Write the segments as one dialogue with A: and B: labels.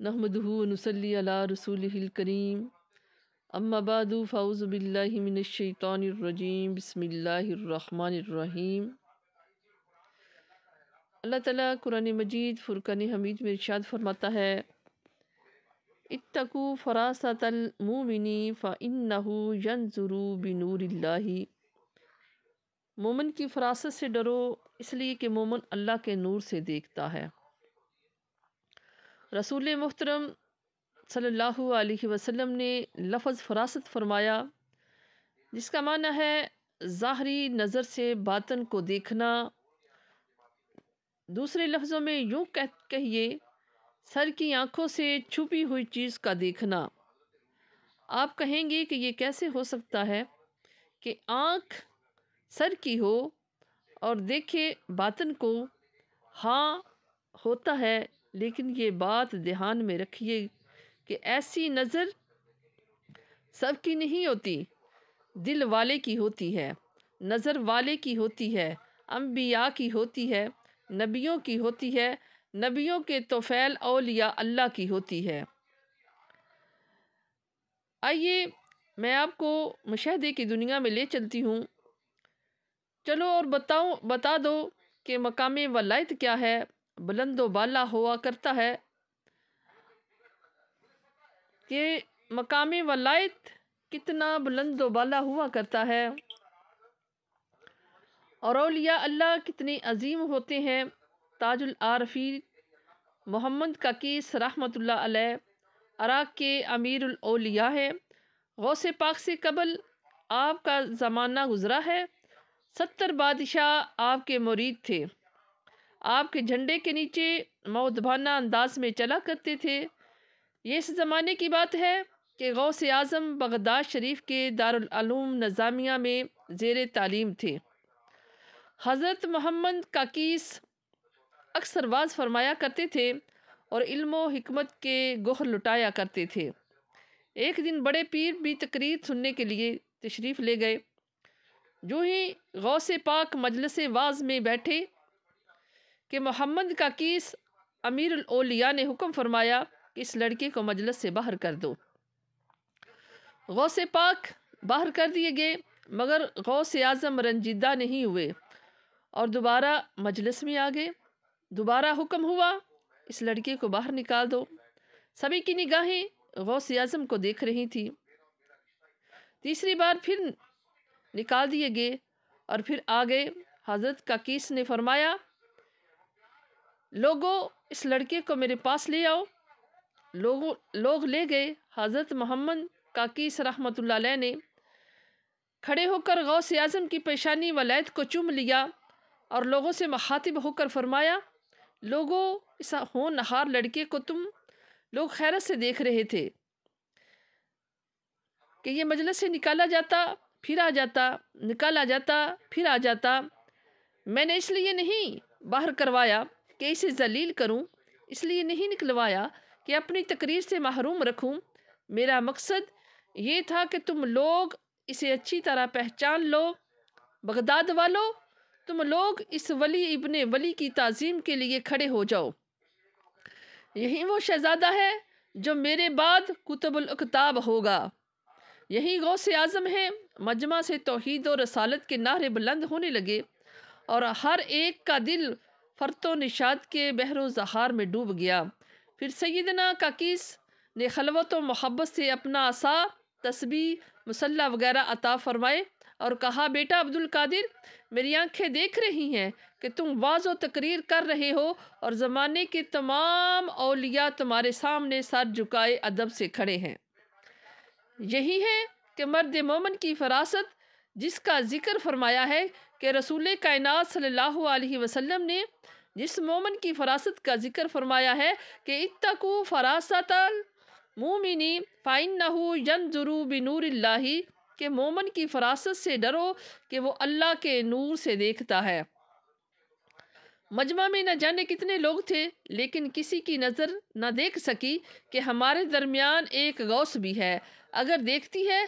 A: نحمدہ و نصلی علی رسولہ الکریم اما بعد فاعوذ باللہ من الشیطان الرجیم بسم اللہ الرحمن الرحیم۔ اللہ تعالیٰ قرآن مجید فرقان حمید میں ارشاد فرماتا ہے، اتقوا فراست المؤمن فإنہ ینظر بنور اللہ۔ مومن کی فراست سے ڈرو، اس لیے کہ مومن اللہ کے نور سے دیکھتا ہے۔ رسول محترم صلی اللہ علیہ وسلم نے لفظ فراست فرمایا، جس کا معنی ہے ظاہری نظر سے باطن کو دیکھنا۔ دوسرے لفظوں میں یوں کہیے، سر کی آنکھوں سے چھپی ہوئی چیز کا دیکھنا۔ آپ کہیں گے کہ یہ کیسے ہو سکتا ہے کہ آنکھ سر کی ہو اور دیکھے باطن کو؟ ہاں ہوتا ہے، لیکن یہ بات دھیان میں رکھیے کہ ایسی نظر سب کی نہیں ہوتی، دل والے کی ہوتی ہے، نظر والے کی ہوتی ہے، انبیاء کی ہوتی ہے، نبیوں کی ہوتی ہے، نبیوں کے طفیل اولیاء اللہ کی ہوتی ہے۔ آئیے میں آپ کو مشاہدے کی دنیا میں لے چلتی ہوں۔ چلو اور بتا دو کہ مقام ولایت کیا ہے، بلند و بالا ہوا کرتا ہے کہ مقام ولایت کتنا بلند و بالا ہوا کرتا ہے، اور اولیاء اللہ کتنے عظیم ہوتے ہیں۔ تاج العارفین محمد کاکیس رحمۃ اللہ علیہ عراق کے امیر الاولیاء ہے۔ غوث پاک سے قبل آپ کا زمانہ گزرا ہے۔ 70 بادشاہ آپ کے مرید تھے، آپ کے جھنڈے کے نیچے مؤدبانہ انداز میں چلا کرتے تھے۔ یہ اس زمانے کی بات ہے کہ غوث اعظم بغداد شریف کے دارالعلوم نظامیہ میں زیر تعلیم تھے۔ حضرت محمد کاکیس اکثر واز فرمایا کرتے تھے اور علم و حکمت کے گوہر لٹایا کرتے تھے۔ ایک دن بڑے پیر بھی تقریر سننے کے لیے تشریف لے گئے۔ جو ہی غوث پاک مجلس واز میں بیٹھے کہ محمد کاکیس امیر الاولیاء نے حکم فرمایا کہ اس لڑکے کو مجلس سے باہر کر دو۔ غوث پاک باہر کر دیے گئے، مگر غوث اعظم رنجیدہ نہیں ہوئے اور دوبارہ مجلس میں آ گئے۔ دوبارہ حکم ہوا، اس لڑکے کو باہر نکال دو۔ سبھی کی نگاہیں غوث اعظم کو دیکھ رہی تھی۔ تیسری بار پھر نکال دیے گئے اور پھر آ گئے۔ حضرت کاکیس نے فرمایا، لوگوں اس لڑکے کو میرے پاس لے آؤ۔ لوگ لے گئے۔ حضرت محمد کاکیس رحمۃ اللہ علیہ نے کھڑے ہو کر غوث اعظم کی پیشانی ولایت کو چوم لیا اور لوگوں سے مخاطب ہو کر فرمایا، لوگوں اس ہونہار لڑکے کو تم لوگ خیرت سے دیکھ رہے تھے کہ یہ مجلس سے نکالا جاتا پھر آ جاتا، نکالا جاتا پھر آ جاتا۔ میں نے اس لیے نہیں باہر کروایا کہ اسے ذلیل کروں، اس لیے نہیں نکلوایا کہ اپنی تقریر سے محروم رکھوں۔ میرا مقصد یہ تھا کہ تم لوگ اسے اچھی طرح پہچان لو۔ بغداد والو، تم لوگ اس ولی ابن ولی کی تعظیم کے لیے کھڑے ہو جاؤ۔ یہی وہ شہزادہ ہے جو میرے بعد قطب الاقطاب ہوگا، یہی غوث اعظم ہے۔ مجمع سے توحید و رسالت کے نعرے بلند ہونے لگے اور ہر ایک کا دل فرط و نشاط کے بحر و زخار میں ڈوب گیا۔ پھر سیدنا کاکیس نے خلوت و محبت سے اپنا عصا، تسبیح، مصلی وغیرہ عطا فرمائے اور کہا، بیٹا عبد القادر، میری آنکھیں دیکھ رہی ہیں کہ تم واز و تقریر کر رہے ہو اور زمانے کے تمام اولیاء تمہارے سامنے سر جھکائے ادب سے کھڑے ہیں۔ یہی ہے کہ مرد مومن کی فراست، جس کا ذکر فرمایا ہے کہ رسول کائنات صلی اللہ علیہ وسلم نے جس مومن کی فراست کا ذکر فرمایا ہے کہ اتقوا فراست المؤمن فإنہ ینظر بنور اللہ، کہ مومن کی فراست سے ڈرو کہ وہ اللہ کے نور سے دیکھتا ہے۔ مجمع میں نہ جانے کتنے لوگ تھے، لیکن کسی کی نظر نہ دیکھ سکی کہ ہمارے درمیان ایک غوث بھی ہے۔ اگر دیکھتی ہے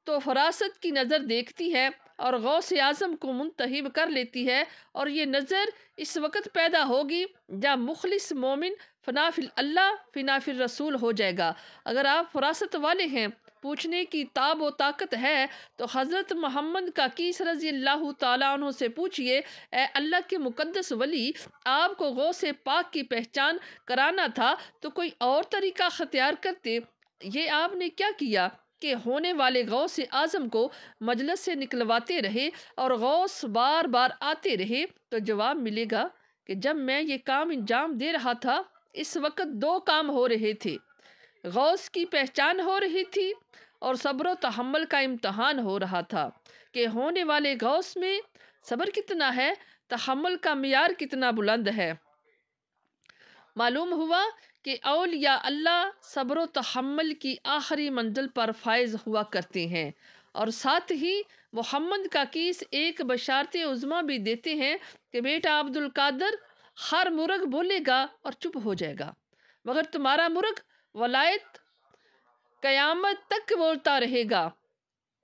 A: تو فراست کی نظر دیکھتی ہے اور غوث اعظم کو منتخب کر لیتی ہے، اور یہ نظر اس وقت پیدا ہوگی جب مخلص مومن فنا فی اللہ فنا فی رسول ہو جائے گا۔ اگر آپ فراست والے ہیں، پوچھنے کی تاب و طاقت ہے، تو حضرت محمد کا کیس رضی اللہ تعالیٰ عنہ سے پوچھئے، اے اللہ کے مقدس ولی، آپ کو غوث پاک کی پہچان کرانا تھا تو کوئی اور طریقہ اختیار کرتے، یہ آپ نے کیا کیا کہ ہونے والے غوث اعظم کو مجلس سے نکلواتے رہے اور غوث بار بار آتے رہے؟ تو جواب ملے گا کہ جب میں یہ کام انجام دے رہا تھا، اس وقت دو کام ہو رہے تھے، غوث کی پہچان ہو رہی تھی اور صبر و تحمل کا امتحان ہو رہا تھا کہ ہونے والے غوث میں صبر کتنا ہے، تحمل کا معیار کتنا بلند ہے۔ معلوم ہوا کہ اولیاء اللہ صبر و تحمل کی آخری منزل پر فائز ہوا کرتے ہیں، اور ساتھ ہی محمد کا کیس ایک بشارت عظمیٰ بھی دیتے ہیں کہ بیٹا عبد القادر، ہر مرغ بولے گا اور چپ ہو جائے گا، مگر تمہارا مرغ ولایت قیامت تک بولتا رہے گا۔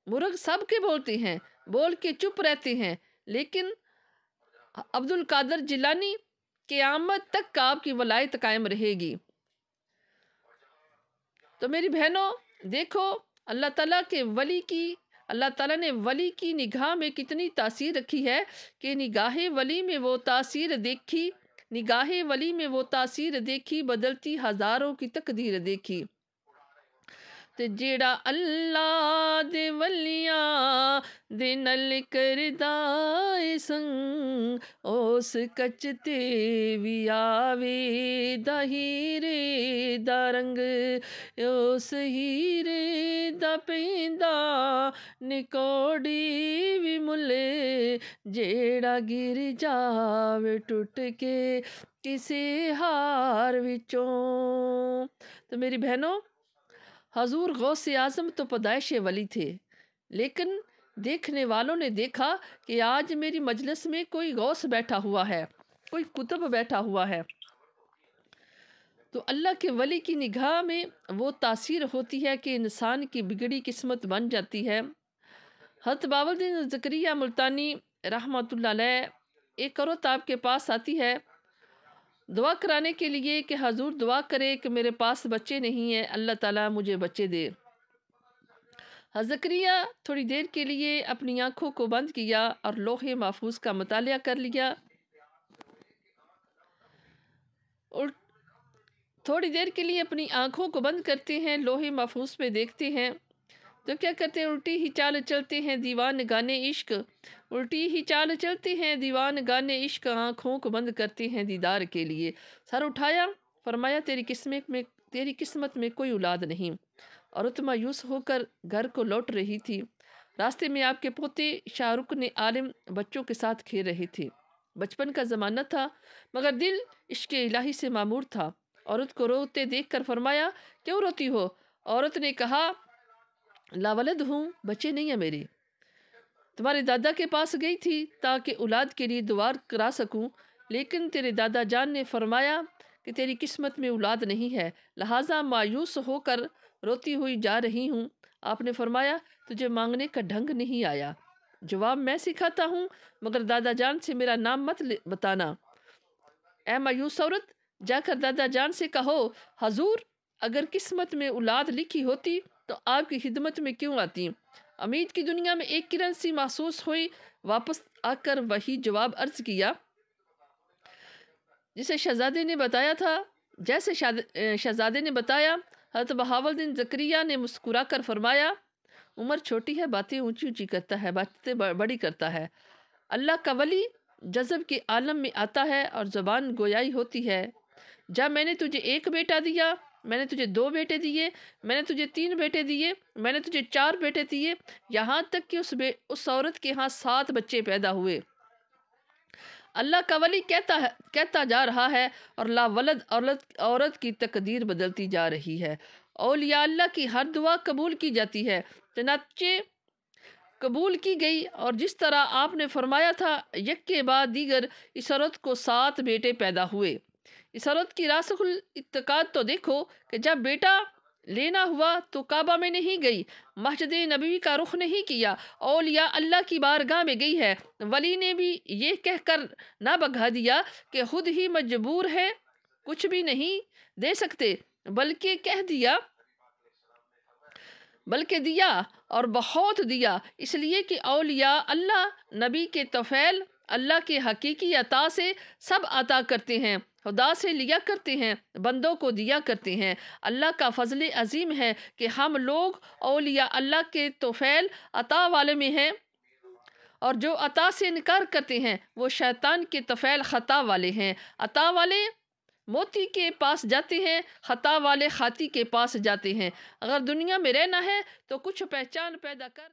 A: مرغ سب کے بولتے ہیں، بول کے چپ رہتے ہیں، لیکن عبد القادر جیلانی قیامت تک آپ کی ولایت قائم رہے گی۔ تو میری بہنوں دیکھو، اللہ تعالیٰ نے ولی کی نگاہ میں کتنی تاثیر رکھی ہے کہ نگاہ ولی میں وہ تاثیر دیکھی بدلتی ہزاروں کی تقدیر دیکھی۔ تے جیڑا اللہ دے ولیاں دے نل کردا اے سنگ، اس کچ تے وی آوے دا ہیرے دا رنگ، اس ہیرے دا پیندا نکوڑی وی ملے، جیڑا گر جاوے ٹوٹ کے کسے ہار وچوں۔ تو میری بہنوں، حضور غوث اعظم تو پیدائش ولی تھے، لیکن دیکھنے والوں نے دیکھا کہ آج میری مجلس میں کوئی غوث بیٹھا ہوا ہے، کوئی قطب بیٹھا ہوا ہے، تو اللہ کے ولی کی نگاہ میں وہ تاثیر ہوتی ہے کہ انسان کی بگڑی قسمت بن جاتی ہے۔ حضرت بہاؤالدین زکریا ملتانی رحمۃ اللہ علیہ، ایک عورت آپ کے پاس آتی ہے دعا کرانے کے لیے کہ حضور دعا کرے کہ میرے پاس بچے نہیں ہیں، اللہ تعالیٰ مجھے بچے دے۔ حضرت زکریا تھوڑی دیر کے لیے اپنی آنکھوں کو بند کیا اور لوح محفوظ کا مطالعہ کر لیا۔ اور تھوڑی دیر کے لیے اپنی آنکھوں کو بند کرتے ہیں، لوح محفوظ پہ دیکھتے ہیں، تو کیا کرتے ہیں؟ الٹی ہی چال چلتے ہیں دیوان گانے عشق، الٹی ہی چال چلتے ہیں دیوان گانے عشق، آنکھوں کو بند کرتے ہیں دیدار کے لیے۔ سر اٹھایا، فرمایا تیری قسمت میں کوئی اولاد نہیں۔ عورت مایوس ہو کر گھر کو لوٹ رہی تھی۔ راستے میں آپ کے پوتے شاہ رخ نے عالم بچوں کے ساتھ کھیل رہے تھے۔ بچپن کا زمانہ تھا، مگر دل عشق الہی سے معمور تھا۔ عورت کو روتے دیکھ کر فرمایا، کیوں روتی ہو؟ عورت نے کہا، لا ولد ہوں، بچے نہیں ہیں میرے۔ تمہارے دادا کے پاس گئی تھی تاکہ اولاد کے لیے دعا کرا سکوں، لیکن تیرے دادا جان نے فرمایا کہ تیری قسمت میں اولاد نہیں ہے، لہٰذا مایوس ہو کر روتی ہوئی جا رہی ہوں۔ آپ نے فرمایا، تجھے مانگنے کا ڈھنگ نہیں آیا، جواب میں سکھاتا ہوں، مگر دادا جان سے میرا نام مت بتانا۔ اے مایوس عورت، جا کر دادا جان سے کہو، حضور اگر قسمت میں اولاد لکھی ہوتی تو آپ کی خدمت میں کیوں آتی؟ امید کی دنیا میں ایک کرن سی محسوس ہوئی، واپس آ کر وہی جواب عرض کیا جسے شہزادے نے بتایا تھا۔ جیسے شہزادے نے بتایا، حضرت بہاؤالدین زکریا نے مسکرا کر فرمایا، عمر چھوٹی ہے، باتیں اونچی اونچی کرتا ہے، باتیں بڑی کرتا ہے۔ اللہ کا ولی جذب کے عالم میں آتا ہے اور زبان گویائی ہوتی ہے، جب میں نے تجھے ایک بیٹا دیا، میں نے تجھے 2 بیٹے دیے، میں نے تجھے 3 بیٹے دیے، میں نے تجھے 4 بیٹے دیے، یہاں تک کہ اس عورت کے ہاں 7 بچے پیدا ہوئے۔ اللہ کا ولی کہتا جا رہا ہے اور لا ولد عورت کی تقدیر بدلتی جا رہی ہے۔ اولیاء اللہ کی ہر دعا قبول کی جاتی ہے، چنانچہ قبول کی گئی، اور جس طرح آپ نے فرمایا تھا، یک کے بعد دیگر اس عورت کو 7 بیٹے پیدا ہوئے۔ اس عورت کی راسخ الاعتقاد تو دیکھو کہ جب بیٹا لینا ہوا تو کعبہ میں نہیں گئی، مسجد نبوی کا رخ نہیں کیا، اولیاء اللہ کی بارگاہ میں گئی ہے۔ ولی نے بھی یہ کہہ کر نہ بھگا دیا کہ خود ہی مجبور ہے کچھ بھی نہیں دے سکتے، بلکہ دیا اور بہت دیا، اس لیے کہ اولیاء اللہ نبی کے طفیل اللہ کے حقیقی عطا سے سب عطا کرتے ہیں، خدا سے لیا کرتے ہیں، بندوں کو دیا کرتے ہیں۔ اللہ کا فضل عظیم ہے کہ ہم لوگ اولیاء اللہ کے طفیل عطا والے میں ہیں، اور جو عطا سے انکار کرتے ہیں وہ شیطان کے طفیل خطا والے ہیں۔ عطا والے موتی کے پاس جاتے ہیں، خطا والے خاطی کے پاس جاتے ہیں۔ اگر دنیا میں رہنا ہے تو کچھ پہچان پیدا کر